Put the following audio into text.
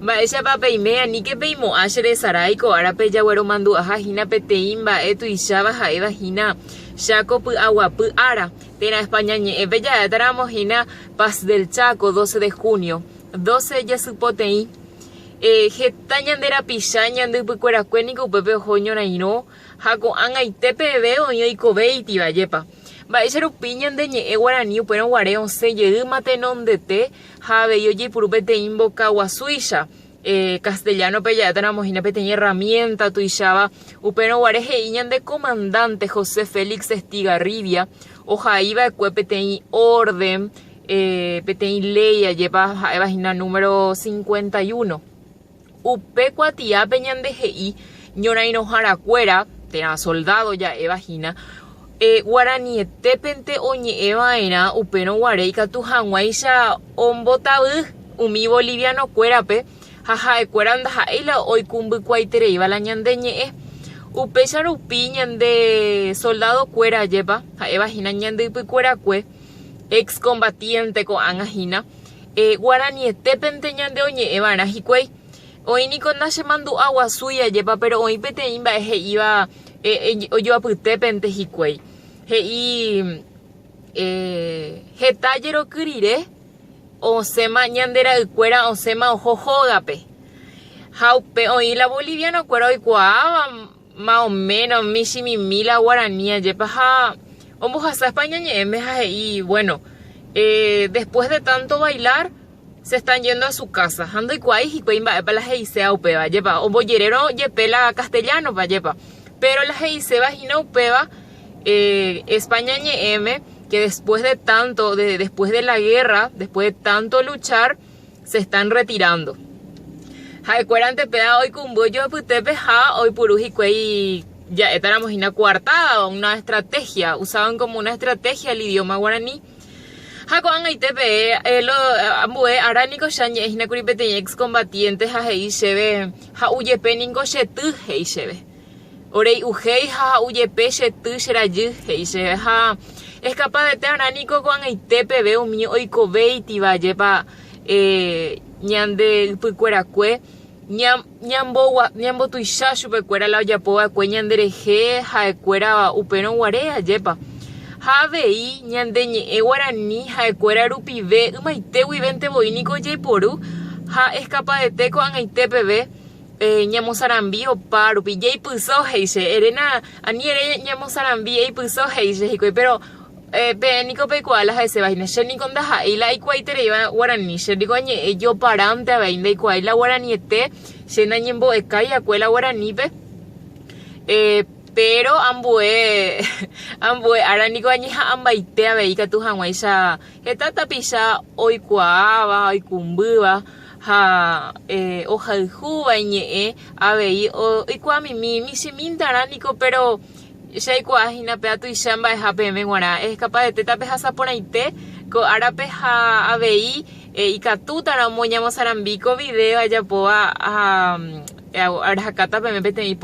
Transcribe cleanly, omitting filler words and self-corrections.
Mba'éicha papeimea ni que peimo achere saraiko arape jaguero mandu aja hina peteimba tuicháva ha'éva hina Chaco aguapy ara tena España ñe'ẽpe ja'étaramo hina Paz del Chaco 12 de junio 12 jasypoteĩ heta ñanderapicha ñandypykuerakuéniko upépe oho ñorairõ ha ko'ag̃aite peve oĩ oikovéitiva jépa. Mba'éicha rupi ñande ñe'ẽ Guarani upérõ guare osẽjeýma tenondete ha avei ojeipuru peteĩ mbokaguasúicha castellanope ja'étaramo hína peteĩ herramienta tuicháva upérõ guare he'i ñande comandante José Félix Estigarribia ohaíva'ekue peteĩ orden peteĩ ley ajépa ha'éva hína número 51 upe kuatiápe ñande he'i ñorairõharakuéra térã soldado ja'éva hína Guaraníetépente oñe'ẽva'erã upérõ guare ikatu hag̃uáicha ombotavy umi bolivianokuérape ha ha'ekuéra ndaha'éila oikumbykuaitereíva ñande ñe'ẽ upéicha rupi ñande soldadokuéra ajépa ha'éva hína ñandypykuerakue excombatiente ko'ág̃a hína Guaraníetépente ñande oñe'ẽva'erã hikuái oĩniko ndachemandu'a guasúi ajépa pero oĩ peteĩ mba'e he'íva ojoapytépente hikuái he'i hetajeroky rire osẽma ñandera'ykuéra osẽma oho hógape ha upe oĩla bolivianokuéra oikuaáva más o menos michimimíla guarani ajépa ha ombohasa España ñe'ẽme ha he'i bueno después de tanto bailar se están yendo a su casa ha ndoikuaái hikuái mba'épa la he'isea upéva jépa ombojerero jepe la castellanopa jépa pero la he'iseva hína upéva España ñe'ẽme que después de la guerra, después de tanto luchar, se están retirando. Ha'ekuérante pea oikumby ojoapytépe ha oipuru hikuái ja'étaramo hína coartada, una estrategia, usaban como una estrategia el idioma guaraní. Ha ko'ag̃aitépe ambue aránikocha ñe'ẽ hína kuri peteĩ excombatientes ha he'i chéve ha'ujepéniko chety he'i chéve. Orei'uhéi ha ha'ujepe chety cherajy he'i chéve ha escapadete arániko ko'ag̃aitépe umi oikovéitiva ajépa ñande pykuerakue ñambotuicha chupekuéra la ojapova'ekue ñanderehe ha'ekuéra upérõ guare ajépa ha avei ñande ñe'ẽ Guarani ha'ekuéra rupive ymaite guivéntevoi jaiporu ha escapadete ko'ag̃aitépe ñamosarambi opa rupi jaipyso he'iche erena ani ere ñamosarambi eipyso he'iche hikuái pero pe'ẽniko peikuaa la ha'eséva hína chéniko ndaha'éila aikuaitereíva Guarani chéniko ñe'ẽ joparante avei ndaikuaái la Guaraniete che nañembo'ekai'akue la Guaranípe pero ambue arániko añeha'ãmbaite avei ikatu hag̃uáicha heta tapicha oikuaáva oikumbýva ha ohayhúva ñe'ẽ avei oikuaamimi michimíntarániko pero chaikuaa hína pe atuicha mba'eha peẽme g̃uarã escapadete tape hasaporãite ko árape ha avei ikatútaramo ñamosarambiko video ajapóva arahakáta peẽme peteĩ